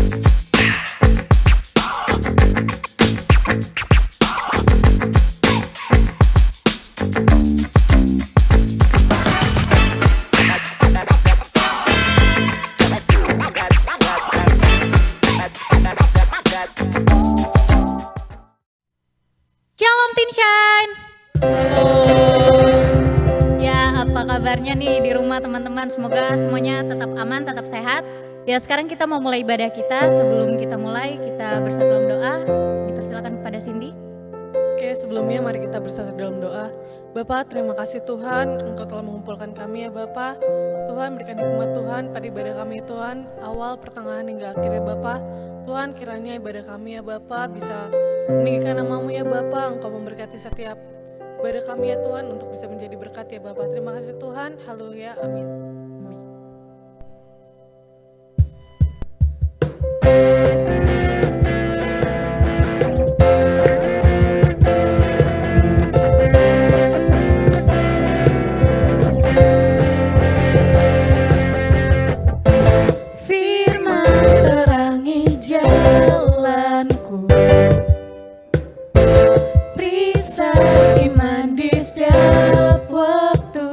Shalom Tinshine. Ya, apa kabarnya nih di rumah teman-teman? Semoga semuanya tetap aman, tetap sehat. Ya, sekarang kita mau mulai ibadah kita. Sebelum kita mulai, kita bersatu dalam doa. Dipersilakan kepada Cindy. Oke, sebelumnya mari kita bersatu dalam doa. Bapa, terima kasih Tuhan, Engkau telah mengumpulkan kami ya Bapa. Tuhan, berikan hikmat Tuhan pada ibadah kami Tuhan, awal, pertengahan hingga akhir ya Bapa. Tuhan, kiranya ibadah kami ya Bapa bisa meninggikan nama-Mu ya Bapa. Engkau memberkati setiap ibadah kami ya Tuhan untuk bisa menjadi berkat ya Bapa. Terima kasih Tuhan, haleluya, amin. Firman terangi jalanku, perisai iman di setiap waktu.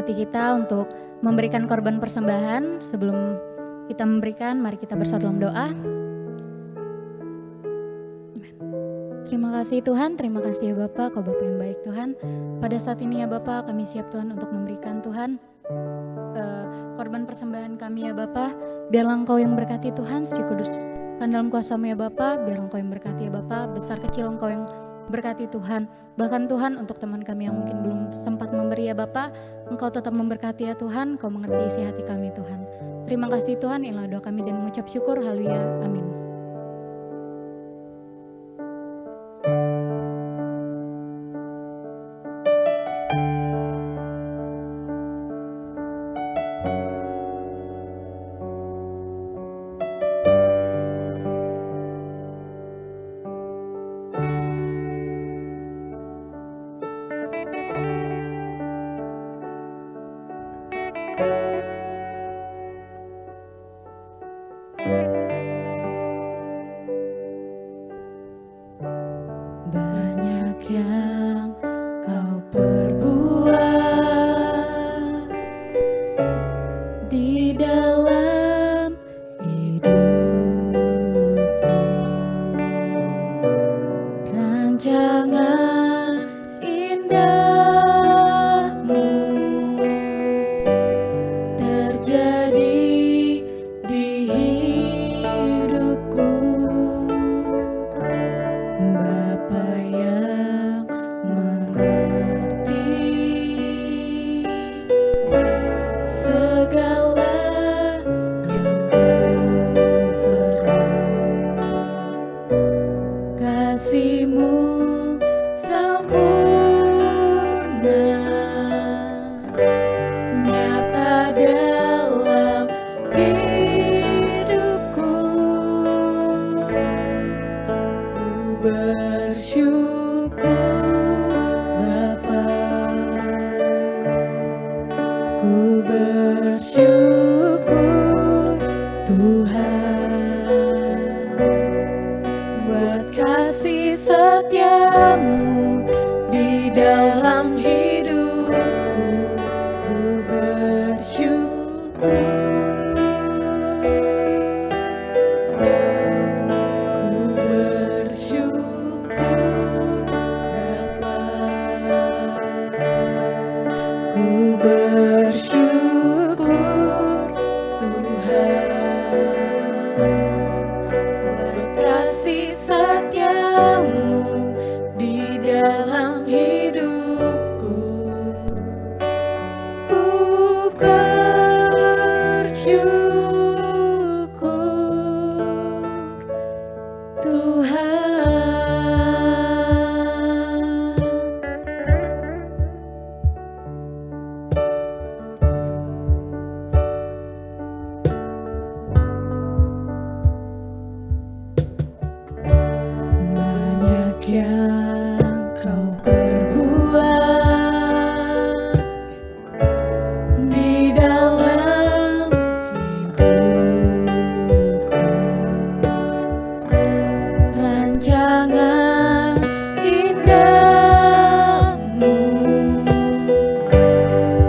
hati kita untuk memberikan korban persembahan. Sebelum kita memberikan, mari kita bersatu dalam doa. Terima kasih Tuhan, terima kasih ya Bapak, Kau Bapak yang baik Tuhan. Pada saat ini ya Bapak, kami siap Tuhan untuk memberikan Tuhan korban persembahan kami ya Bapak. Biarlah Engkau yang berkati Tuhan, Suci Kudus kan dalam kuasa-Mu ya Bapak. Biarlah Engkau yang berkati ya Bapak, besar kecil Engkau yang berkati Tuhan. Bahkan Tuhan untuk teman kami yang mungkin belum sempat memberi ya Bapak, Engkau tetap memberkati ya Tuhan, Engkau mengerti isi hati kami Tuhan. Terima kasih Tuhan, inilah doa kami dan mengucap syukur, haleluya, amin. Banyak yang Kau perbuat di dalam hidupku, rancangan indahmu terjadi di hidupku. Bapa yang mengerti segala yang ku perlu, kasih-Mu sempurna nyata dalam hidupku. Ku bersyukur Bapa, ku bersyukur Tuhan, buat kasih setia-Mu di dalam hidupku. Ku bersyukur, ku bersyukur Bapa, ku bersyukur Tuhan, buat kasih setia-Mu di dalam hidupku. Ku bersyukur Tuhan. Banyak yang Kau perbuat di dalam hidupku, rancangan indahmu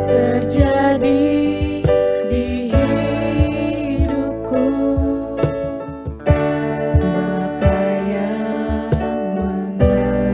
terjadi di hidupku. Bapa yang mengerti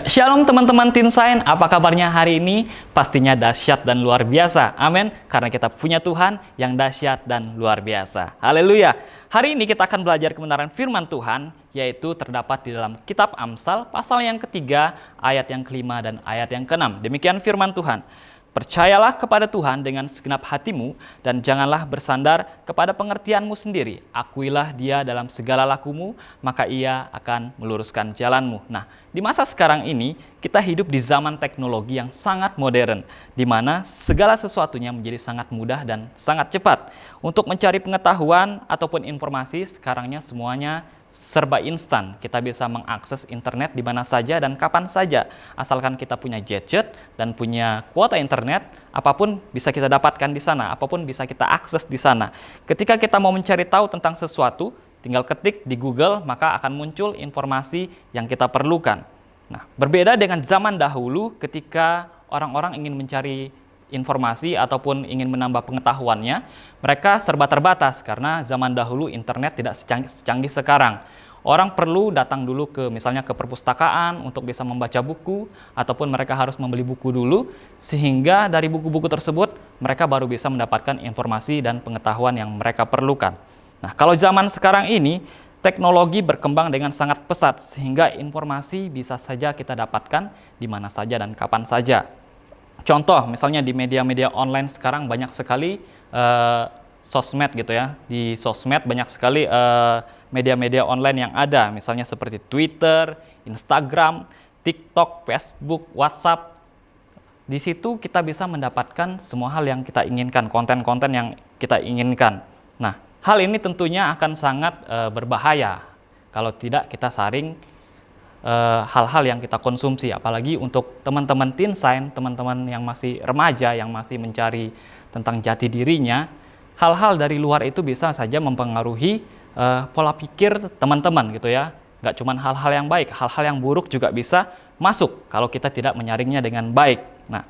Shalom teman-teman Tinsain, apa kabarnya hari ini? Pastinya dahsyat dan luar biasa. Amin. Karena kita punya Tuhan yang dahsyat dan luar biasa. Haleluya. Hari ini kita akan belajar kebenaran firman Tuhan, yaitu terdapat di dalam kitab Amsal, pasal yang ketiga, ayat yang kelima dan ayat yang keenam. Demikian firman Tuhan. Percayalah kepada Tuhan dengan segenap hatimu dan janganlah bersandar kepada pengertianmu sendiri. Akuilah Dia dalam segala lakumu, maka Ia akan meluruskan jalanmu. Nah, di masa sekarang ini kita hidup di zaman teknologi yang sangat modern, di mana segala sesuatunya menjadi sangat mudah dan sangat cepat. Untuk mencari pengetahuan ataupun informasi, sekarangnya semuanya serba instan. Kita bisa mengakses internet di mana saja dan kapan saja. Asalkan kita punya gadget dan punya kuota internet, apapun bisa kita dapatkan di sana, apapun bisa kita akses di sana. Ketika kita mau mencari tahu tentang sesuatu, tinggal ketik di Google, maka akan muncul informasi yang kita perlukan. Nah, berbeda dengan zaman dahulu ketika orang-orang ingin mencari informasi ataupun ingin menambah pengetahuannya, mereka serba terbatas karena zaman dahulu internet tidak secanggih sekarang. Orang perlu datang dulu ke misalnya ke perpustakaan untuk bisa membaca buku, ataupun mereka harus membeli buku dulu, sehingga dari buku-buku tersebut mereka baru bisa mendapatkan informasi dan pengetahuan yang mereka perlukan. Nah, kalau zaman sekarang ini teknologi berkembang dengan sangat pesat sehingga informasi bisa saja kita dapatkan di mana saja dan kapan saja. Contoh, misalnya di media-media online sekarang banyak sekali sosmed gitu ya. Di sosmed banyak sekali media-media online yang ada, misalnya seperti Twitter, Instagram, TikTok, Facebook, WhatsApp. Di situ kita bisa mendapatkan semua hal yang kita inginkan, konten-konten yang kita inginkan. Nah, hal ini tentunya akan sangat berbahaya kalau tidak kita saring hal-hal yang kita konsumsi, apalagi untuk teman-teman Tinsain, teman-teman yang masih remaja, yang masih mencari tentang jati dirinya. Hal-hal dari luar itu bisa saja mempengaruhi pola pikir teman-teman gitu ya. Nggak cuma hal-hal yang baik, hal-hal yang buruk juga bisa masuk kalau kita tidak menyaringnya dengan baik. Nah,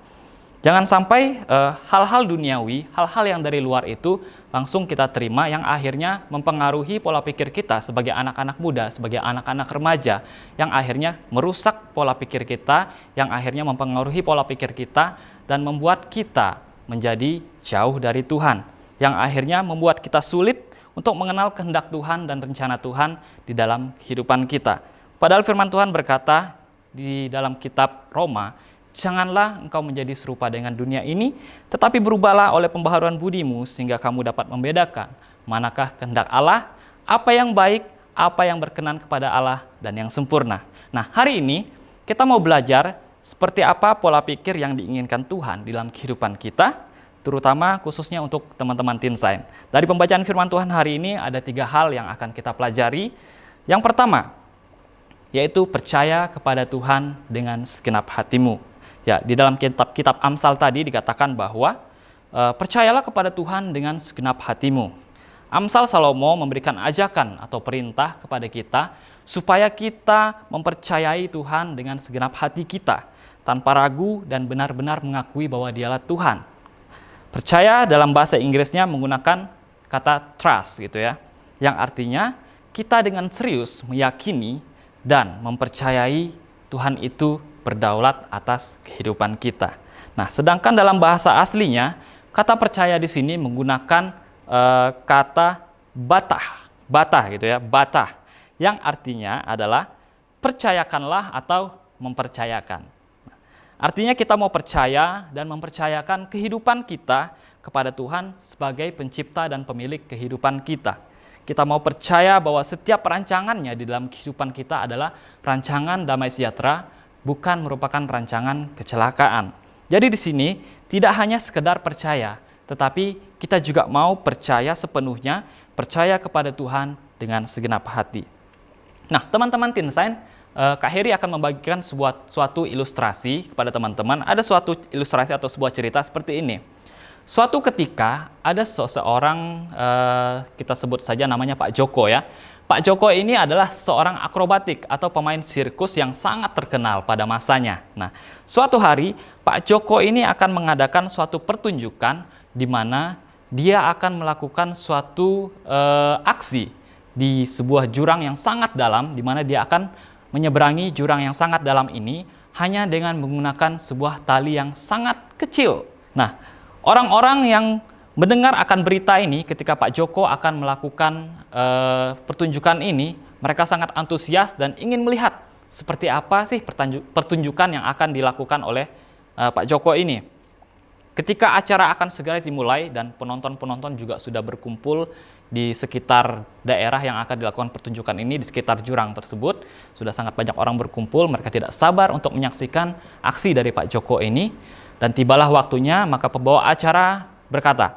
jangan sampai hal-hal duniawi, hal-hal yang dari luar itu langsung kita terima yang akhirnya mempengaruhi pola pikir kita sebagai anak-anak muda, sebagai anak-anak remaja, yang akhirnya merusak pola pikir kita, yang akhirnya mempengaruhi pola pikir kita dan membuat kita menjadi jauh dari Tuhan, yang akhirnya membuat kita sulit untuk mengenal kehendak Tuhan dan rencana Tuhan di dalam kehidupan kita. Padahal firman Tuhan berkata di dalam kitab Roma, janganlah engkau menjadi serupa dengan dunia ini, tetapi berubahlah oleh pembaharuan budimu, sehingga kamu dapat membedakan manakah kehendak Allah, apa yang baik, apa yang berkenan kepada Allah, dan yang sempurna. Nah, hari ini kita mau belajar seperti apa pola pikir yang diinginkan Tuhan di dalam kehidupan kita, terutama khususnya untuk teman-teman Tinsain. Dari pembacaan firman Tuhan hari ini ada 3 hal yang akan kita pelajari. Yang pertama, yaitu percaya kepada Tuhan dengan segenap hatimu. Ya, di dalam kitab Amsal tadi dikatakan bahwa percayalah kepada Tuhan dengan segenap hatimu. Amsal Salomo memberikan ajakan atau perintah kepada kita supaya kita mempercayai Tuhan dengan segenap hati kita, tanpa ragu dan benar-benar mengakui bahwa Dialah Tuhan. Percaya dalam bahasa Inggrisnya menggunakan kata trust gitu ya, yang artinya kita dengan serius meyakini dan mempercayai Tuhan itu berdaulat atas kehidupan kita. Nah, sedangkan dalam bahasa aslinya, kata percaya di sini menggunakan kata batah gitu ya, batah, yang artinya adalah percayakanlah atau mempercayakan. Nah, artinya kita mau percaya dan mempercayakan kehidupan kita kepada Tuhan sebagai pencipta dan pemilik kehidupan kita. Kita mau percaya bahwa setiap rancangannya di dalam kehidupan kita adalah rancangan damai sejahtera, bukan merupakan rancangan kecelakaan. Jadi di sini tidak hanya sekedar percaya, tetapi kita juga mau percaya sepenuhnya, percaya kepada Tuhan dengan segenap hati. Nah, teman-teman Tinsain, Kak Heri akan membagikan suatu ilustrasi kepada teman-teman. Ada suatu ilustrasi atau sebuah cerita seperti ini. Suatu ketika ada seseorang, kita sebut saja namanya Pak Joko ya. Pak Joko ini adalah seorang akrobatik atau pemain sirkus yang sangat terkenal pada masanya. Nah, suatu hari Pak Joko ini akan mengadakan suatu pertunjukan di mana dia akan melakukan suatu aksi di sebuah jurang yang sangat dalam, di mana dia akan menyeberangi jurang yang sangat dalam ini hanya dengan menggunakan sebuah tali yang sangat kecil. Nah, orang-orang yang mendengar akan berita ini ketika Pak Joko akan melakukan pertunjukan ini, mereka sangat antusias dan ingin melihat seperti apa sih pertunjukan yang akan dilakukan oleh Pak Joko ini. Ketika acara akan segera dimulai dan penonton-penonton juga sudah berkumpul di sekitar daerah yang akan dilakukan pertunjukan ini, di sekitar jurang tersebut, sudah sangat banyak orang berkumpul, mereka tidak sabar untuk menyaksikan aksi dari Pak Joko ini, dan tibalah waktunya, maka pembawa acara berkata,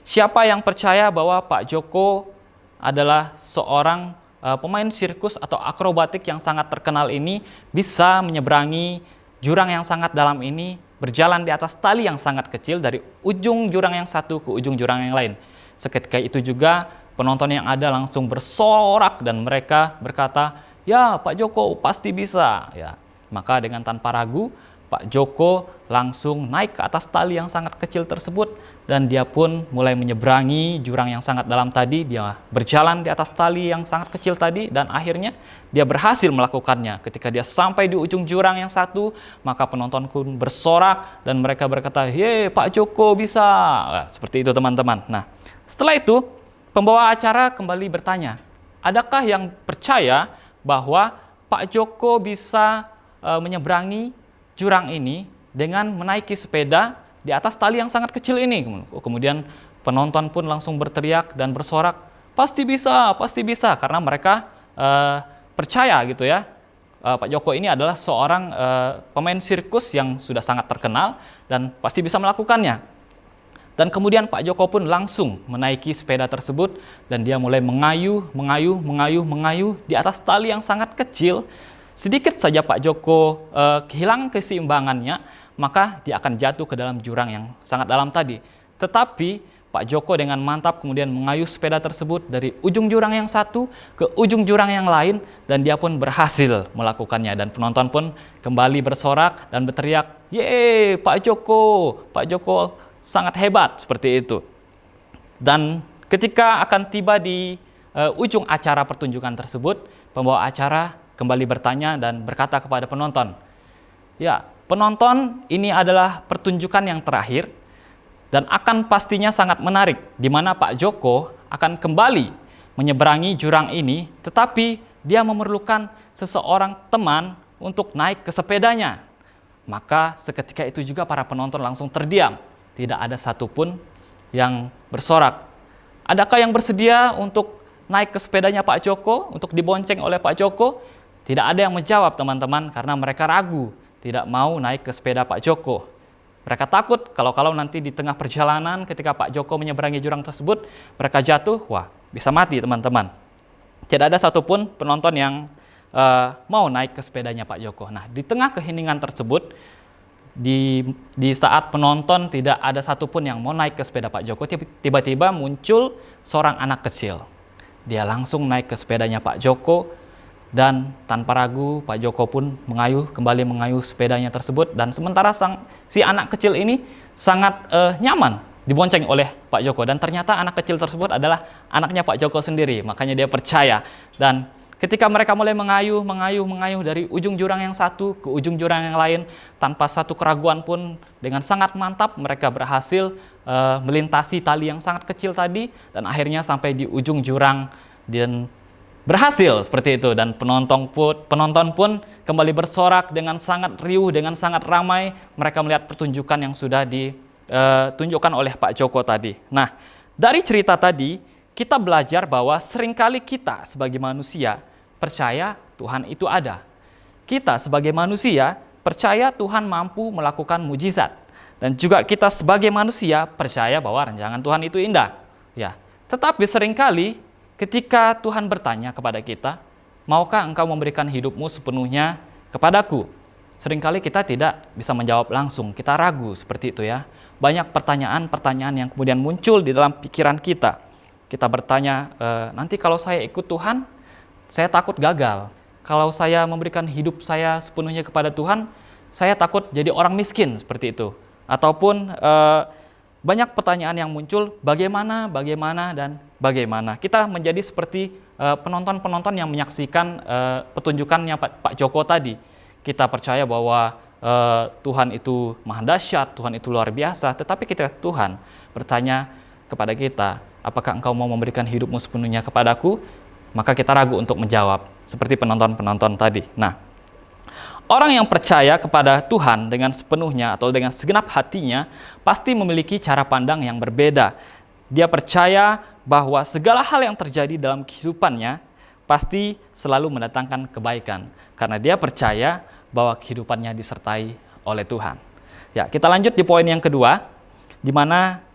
"Siapa yang percaya bahwa Pak Joko adalah seorang pemain sirkus atau akrobatik yang sangat terkenal ini, bisa menyeberangi jurang yang sangat dalam ini, berjalan di atas tali yang sangat kecil dari ujung jurang yang satu ke ujung jurang yang lain." Seketika itu juga penonton yang ada langsung bersorak dan mereka berkata, "Ya, Pak Joko pasti bisa." Ya, maka dengan tanpa ragu Pak Joko langsung naik ke atas tali yang sangat kecil tersebut dan dia pun mulai menyeberangi jurang yang sangat dalam tadi. Dia berjalan di atas tali yang sangat kecil tadi dan akhirnya dia berhasil melakukannya. Ketika dia sampai di ujung jurang yang satu, maka penonton pun bersorak dan mereka berkata, "Ye, Pak Joko bisa." Nah, seperti itu teman-teman. Nah, setelah itu pembawa acara kembali bertanya, adakah yang percaya bahwa Pak Joko bisa menyeberangi jurang ini dengan menaiki sepeda di atas tali yang sangat kecil ini? Kemudian penonton pun langsung berteriak dan bersorak, pasti bisa, karena mereka percaya gitu ya. Pak Joko ini adalah seorang pemain sirkus yang sudah sangat terkenal dan pasti bisa melakukannya. Dan kemudian Pak Joko pun langsung menaiki sepeda tersebut dan dia mulai mengayuh di atas tali yang sangat kecil. Sedikit saja Pak Joko kehilangan keseimbangannya, maka dia akan jatuh ke dalam jurang yang sangat dalam tadi. Tetapi Pak Joko dengan mantap kemudian mengayuh sepeda tersebut dari ujung jurang yang satu ke ujung jurang yang lain dan dia pun berhasil melakukannya. Dan penonton pun kembali bersorak dan berteriak, "Yeay, Pak Joko sangat hebat," seperti itu. Dan ketika akan tiba di ujung acara pertunjukan tersebut, pembawa acara kembali bertanya dan berkata kepada penonton, "Ya, penonton, ini adalah pertunjukan yang terakhir dan akan pastinya sangat menarik, di mana Pak Joko akan kembali menyeberangi jurang ini, tetapi dia memerlukan seseorang teman untuk naik ke sepedanya." Maka seketika itu juga para penonton langsung terdiam. Tidak ada satupun yang bersorak. Adakah yang bersedia untuk naik ke sepedanya Pak Joko, untuk dibonceng oleh Pak Joko? Tidak ada yang menjawab teman-teman, karena mereka ragu, tidak mau naik ke sepeda Pak Joko. Mereka takut kalau nanti di tengah perjalanan ketika Pak Joko menyeberangi jurang tersebut, mereka jatuh, wah bisa mati teman-teman. Tidak ada satupun penonton yang mau naik ke sepedanya Pak Joko. Nah, di tengah keheningan tersebut, di saat penonton tidak ada satupun yang mau naik ke sepeda Pak Joko, tiba-tiba muncul seorang anak kecil. Dia langsung naik ke sepedanya Pak Joko dan tanpa ragu Pak Joko pun kembali mengayuh sepedanya tersebut, dan sementara si anak kecil ini sangat nyaman dibonceng oleh Pak Joko, dan ternyata anak kecil tersebut adalah anaknya Pak Joko sendiri. Makanya dia percaya, dan ketika mereka mulai mengayuh dari ujung jurang yang satu ke ujung jurang yang lain, tanpa satu keraguan pun dengan sangat mantap mereka berhasil melintasi tali yang sangat kecil tadi dan akhirnya sampai di ujung jurang dan berhasil seperti itu. Dan penonton pun kembali bersorak dengan sangat riuh, dengan sangat ramai. Mereka melihat pertunjukan yang sudah ditunjukkan oleh Pak Joko tadi. Nah, dari cerita tadi kita belajar bahwa seringkali kita sebagai manusia percaya Tuhan itu ada. Kita sebagai manusia percaya Tuhan mampu melakukan mujizat. Dan juga kita sebagai manusia percaya bahwa rancangan Tuhan itu indah. Ya, tetapi seringkali ketika Tuhan bertanya kepada kita, "Maukah engkau memberikan hidupmu sepenuhnya kepadaku?" Seringkali kita tidak bisa menjawab langsung, kita ragu seperti itu ya. Banyak pertanyaan-pertanyaan yang kemudian muncul di dalam pikiran kita. Kita bertanya, nanti kalau saya ikut Tuhan, saya takut gagal. Kalau saya memberikan hidup saya sepenuhnya kepada Tuhan, saya takut jadi orang miskin, seperti itu. Ataupun banyak pertanyaan yang muncul, bagaimana, dan bagaimana. Kita menjadi seperti penonton-penonton yang menyaksikan pertunjukannya Pak Joko tadi. kita percaya bahwa Tuhan itu maha dahsyat, Tuhan itu luar biasa, tetapi ketika Tuhan bertanya kepada kita, apakah engkau mau memberikan hidupmu sepenuhnya kepadaku? Maka kita ragu untuk menjawab, seperti penonton-penonton tadi. Nah, orang yang percaya kepada Tuhan dengan sepenuhnya atau dengan segenap hatinya pasti memiliki cara pandang yang berbeda. Dia percaya bahwa segala hal yang terjadi dalam kehidupannya pasti selalu mendatangkan kebaikan, karena dia percaya bahwa kehidupannya disertai oleh Tuhan. Ya, kita lanjut di poin yang kedua, di mana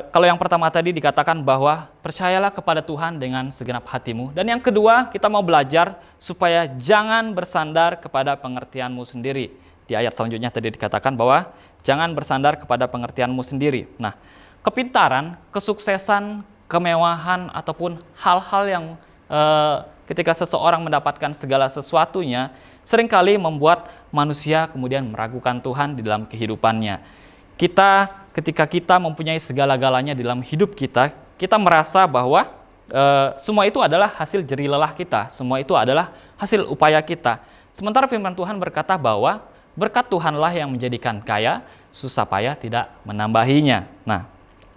kalau yang pertama tadi dikatakan bahwa percayalah kepada Tuhan dengan segenap hatimu. Dan yang kedua, kita mau belajar supaya jangan bersandar kepada pengertianmu sendiri. Di ayat selanjutnya tadi dikatakan bahwa jangan bersandar kepada pengertianmu sendiri. Nah, kepintaran, kesuksesan, kemewahan, ataupun hal-hal yang ketika seseorang mendapatkan segala sesuatunya, seringkali membuat manusia kemudian meragukan Tuhan di dalam kehidupannya. Ketika kita mempunyai segala-galanya di dalam hidup kita, kita merasa bahwa semua itu adalah hasil jerih lelah kita, semua itu adalah hasil upaya kita. Sementara firman Tuhan berkata bahwa berkat Tuhanlah yang menjadikan kaya, susah payah tidak menambahinya. Nah,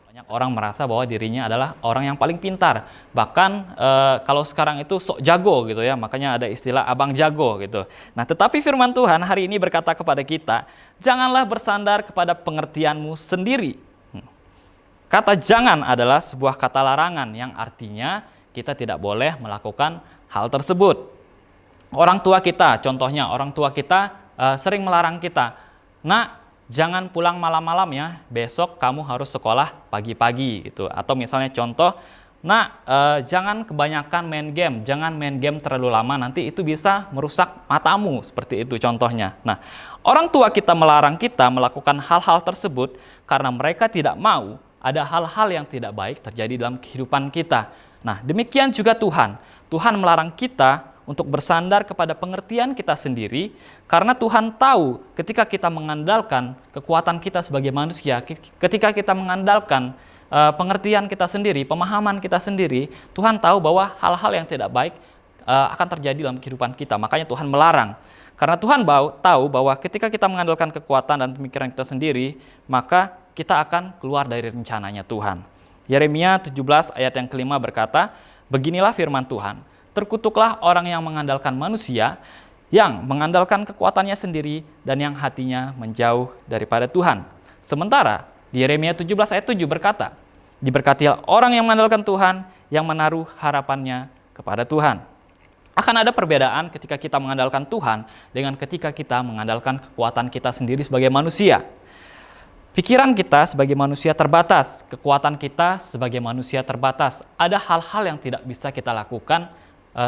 banyak orang merasa bahwa dirinya adalah orang yang paling pintar. Bahkan kalau sekarang itu sok jago gitu ya, makanya ada istilah abang jago gitu. Nah, tetapi firman Tuhan hari ini berkata kepada kita, janganlah bersandar kepada pengertianmu sendiri. Kata jangan adalah sebuah kata larangan yang artinya kita tidak boleh melakukan hal tersebut. Orang tua kita, contohnya orang tua kita sering melarang kita, "Nak, jangan pulang malam-malam ya, besok kamu harus sekolah pagi-pagi," gitu. Atau misalnya contoh, "Nak, jangan kebanyakan main game, jangan main game terlalu lama, nanti itu bisa merusak matamu," seperti itu contohnya. Nah, orang tua kita melarang kita melakukan hal-hal tersebut karena mereka tidak mau ada hal-hal yang tidak baik terjadi dalam kehidupan kita. Nah, demikian juga Tuhan. Tuhan melarang kita untuk bersandar kepada pengertian kita sendiri, karena Tuhan tahu ketika kita mengandalkan kekuatan kita sebagai manusia, ketika kita mengandalkan pengertian kita sendiri, pemahaman kita sendiri, Tuhan tahu bahwa hal-hal yang tidak baik akan terjadi dalam kehidupan kita. Makanya Tuhan melarang. Karena Tuhan tahu bahwa ketika kita mengandalkan kekuatan dan pemikiran kita sendiri, maka kita akan keluar dari rencananya Tuhan. Yeremia 17 ayat yang kelima berkata, "Beginilah firman Tuhan, terkutuklah orang yang mengandalkan manusia, yang mengandalkan kekuatannya sendiri, dan yang hatinya menjauh daripada Tuhan." Sementara di Yeremia 17 ayat 7 berkata, "Diberkatilah orang yang mengandalkan Tuhan, yang menaruh harapannya kepada Tuhan." Akan ada perbedaan ketika kita mengandalkan Tuhan dengan ketika kita mengandalkan kekuatan kita sendiri sebagai manusia. Pikiran kita sebagai manusia terbatas, kekuatan kita sebagai manusia terbatas. Ada hal-hal yang tidak bisa kita lakukan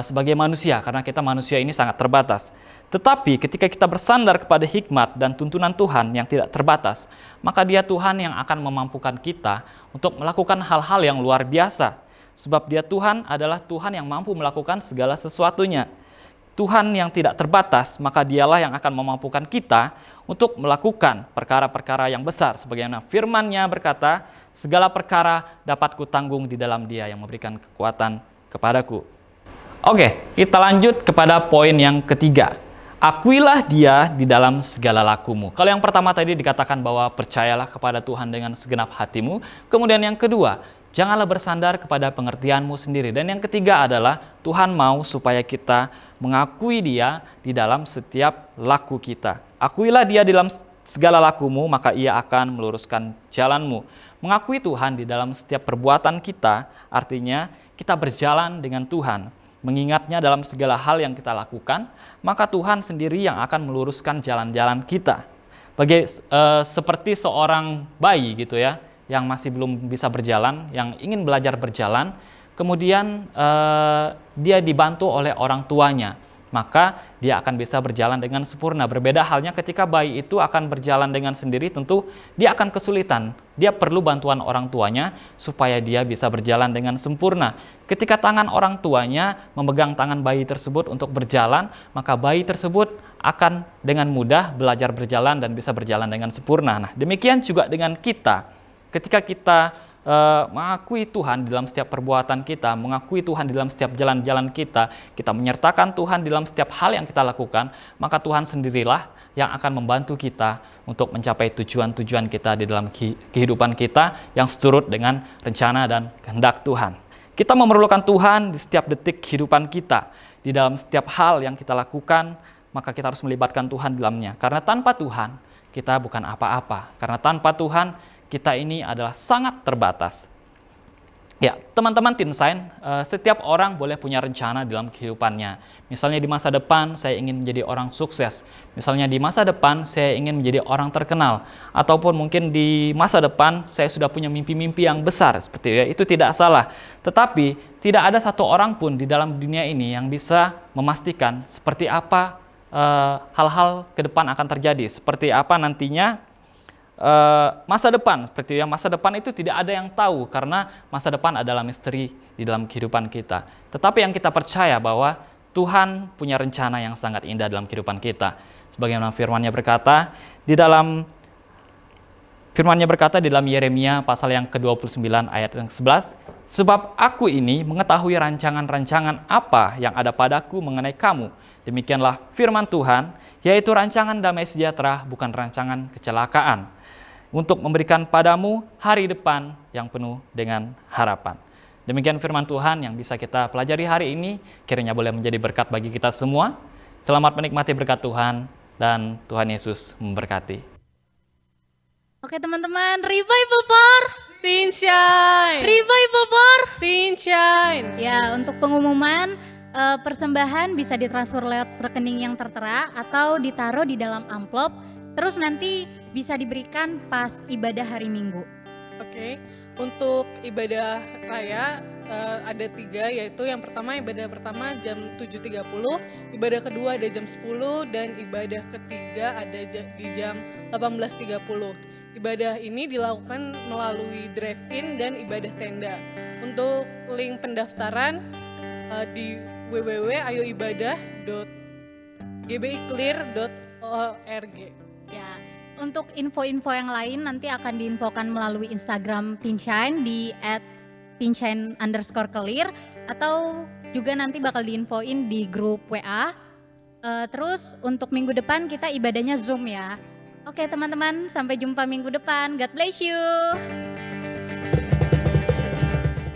sebagai manusia, karena kita manusia ini sangat terbatas. Tetapi ketika kita bersandar kepada hikmat dan tuntunan Tuhan yang tidak terbatas, maka Dia Tuhan yang akan memampukan kita untuk melakukan hal-hal yang luar biasa. Sebab Dia Tuhan adalah Tuhan yang mampu melakukan segala sesuatunya. Tuhan yang tidak terbatas, maka Dialah yang akan memampukan kita untuk melakukan perkara-perkara yang besar. Sebagaimana firman-Nya berkata, "Segala perkara dapat kutanggung di dalam Dia yang memberikan kekuatan kepadaku." Oke, kita lanjut kepada poin yang ketiga. Akuilah Dia di dalam segala lakumu. Kalau yang pertama tadi dikatakan bahwa percayalah kepada Tuhan dengan segenap hatimu. Kemudian yang kedua, janganlah bersandar kepada pengertianmu sendiri. Dan yang ketiga adalah Tuhan mau supaya kita mengakui Dia di dalam setiap laku kita. Akuilah Dia di dalam segala lakumu, maka Ia akan meluruskan jalanmu. Mengakui Tuhan di dalam setiap perbuatan kita, artinya kita berjalan dengan Tuhan. Mengingatnya dalam segala hal yang kita lakukan, maka Tuhan sendiri yang akan meluruskan jalan-jalan kita. Seperti seorang bayi gitu ya, yang masih belum bisa berjalan, yang ingin belajar berjalan, kemudian dia dibantu oleh orang tuanya, maka dia akan bisa berjalan dengan sempurna. Berbeda halnya ketika bayi itu akan berjalan dengan sendiri, tentu dia akan kesulitan. Dia perlu bantuan orang tuanya supaya dia bisa berjalan dengan sempurna. Ketika tangan orang tuanya memegang tangan bayi tersebut untuk berjalan, maka bayi tersebut akan dengan mudah belajar berjalan dan bisa berjalan dengan sempurna. Nah, demikian juga dengan kita. Ketika kita mengakui Tuhan di dalam setiap perbuatan kita, mengakui Tuhan di dalam setiap jalan-jalan kita, kita menyertakan Tuhan di dalam setiap hal yang kita lakukan, maka Tuhan sendirilah yang akan membantu kita untuk mencapai tujuan-tujuan kita di dalam kehidupan kita yang seturut dengan rencana dan kehendak Tuhan. Kita memerlukan Tuhan di setiap detik kehidupan kita, di dalam setiap hal yang kita lakukan, maka kita harus melibatkan Tuhan di dalamnya. Karena tanpa Tuhan, kita bukan apa-apa. Karena tanpa Tuhan, kita ini adalah sangat terbatas. Ya, teman-teman Teen Sign, setiap orang boleh punya rencana dalam kehidupannya. Misalnya di masa depan saya ingin menjadi orang sukses. Misalnya di masa depan saya ingin menjadi orang terkenal. Ataupun mungkin di masa depan saya sudah punya mimpi-mimpi yang besar. Seperti itu tidak salah. Tetapi tidak ada satu orang pun di dalam dunia ini yang bisa memastikan seperti apa hal-hal ke depan akan terjadi. Seperti apa nantinya masa depan, seperti yang masa depan itu tidak ada yang tahu karena masa depan adalah misteri di dalam kehidupan kita. Tetapi yang kita percaya bahwa Tuhan punya rencana yang sangat indah dalam kehidupan kita. Sebagaimana firman-Nya berkata di dalam Yeremia pasal yang ke-29 ayat yang 11, sebab aku ini mengetahui rancangan-rancangan apa yang ada padaku mengenai kamu. Demikianlah firman Tuhan, yaitu rancangan damai sejahtera, bukan rancangan kecelakaan, untuk memberikan padamu hari depan yang penuh dengan harapan. Demikian firman Tuhan yang bisa kita pelajari hari ini, kiranya boleh menjadi berkat bagi kita semua. Selamat menikmati berkat Tuhan, dan Tuhan Yesus memberkati. Oke teman-teman, revival for Teen Shine. revival for. Teen Shine. Ya, untuk pengumuman persembahan bisa ditransfer lewat rekening yang tertera atau ditaruh di dalam amplop. Terus nanti bisa diberikan pas ibadah hari Minggu. Oke, untuk ibadah raya ada 3, yaitu yang pertama ibadah pertama jam 7.30, ibadah kedua ada jam 10, dan ibadah ketiga ada di jam 18.30. Ibadah ini dilakukan melalui drive-in dan ibadah tenda. Untuk link pendaftaran di www.ayoibadah.gbiclear.org. Ya, untuk info-info yang lain nanti akan diinfokan melalui Instagram Teen Shine di @teenshine_clear atau juga nanti bakal diinfoin di grup WA. Terus untuk minggu depan kita ibadahnya Zoom ya. Oke teman-teman, sampai jumpa minggu depan. God bless you.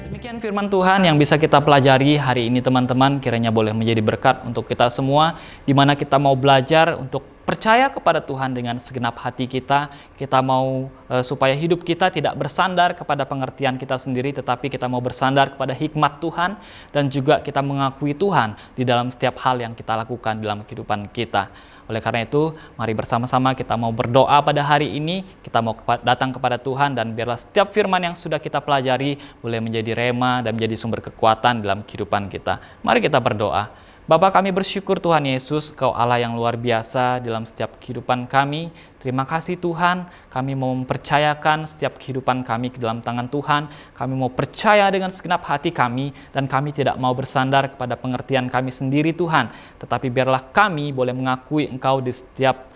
Demikian firman Tuhan yang bisa kita pelajari hari ini teman-teman, kiranya boleh menjadi berkat untuk kita semua, di mana kita mau belajar untuk percaya kepada Tuhan dengan segenap hati kita. Kita mau supaya hidup kita tidak bersandar kepada pengertian kita sendiri, tetapi kita mau bersandar kepada hikmat Tuhan, dan juga kita mengakui Tuhan di dalam setiap hal yang kita lakukan dalam kehidupan kita. Oleh karena itu, mari bersama-sama kita mau berdoa pada hari ini, kita mau datang kepada Tuhan, dan biarlah setiap firman yang sudah kita pelajari boleh menjadi rema dan menjadi sumber kekuatan dalam kehidupan kita. Mari kita berdoa. Bapa, kami bersyukur Tuhan Yesus, Kau Allah yang luar biasa dalam setiap kehidupan kami. Terima kasih Tuhan, kami mau mempercayakan setiap kehidupan kami ke dalam tangan Tuhan. Kami mau percaya dengan segenap hati kami, dan kami tidak mau bersandar kepada pengertian kami sendiri Tuhan. Tetapi biarlah kami boleh mengakui Engkau di setiap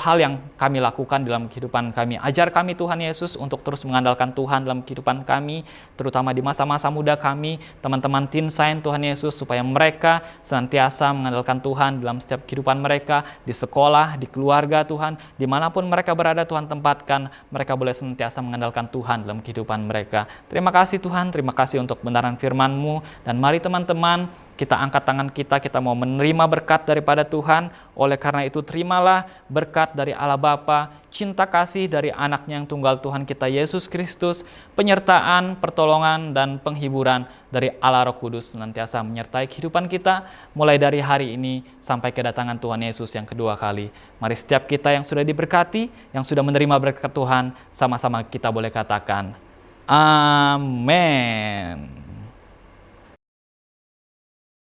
hal yang kami lakukan dalam kehidupan kami. Ajar kami Tuhan Yesus untuk terus mengandalkan Tuhan dalam kehidupan kami, terutama di masa-masa muda kami, teman-teman Teen Sign Tuhan Yesus, supaya mereka senantiasa mengandalkan Tuhan dalam setiap kehidupan mereka, di sekolah, di keluarga Tuhan, dimanapun mereka berada Tuhan tempatkan, mereka boleh senantiasa mengandalkan Tuhan dalam kehidupan mereka. Terima kasih Tuhan, terima kasih untuk kebenaran firman-Mu, dan mari teman-teman, kita angkat tangan kita mau menerima berkat daripada Tuhan. Oleh karena itu terimalah berkat dari Allah Bapa, cinta kasih dari anaknya yang tunggal Tuhan kita Yesus Kristus, penyertaan, pertolongan, dan penghiburan dari Allah Roh Kudus senantiasa menyertai kehidupan kita mulai dari hari ini sampai kedatangan Tuhan Yesus yang kedua kali. Mari setiap kita yang sudah diberkati, yang sudah menerima berkat Tuhan, sama-sama kita boleh katakan, Amin.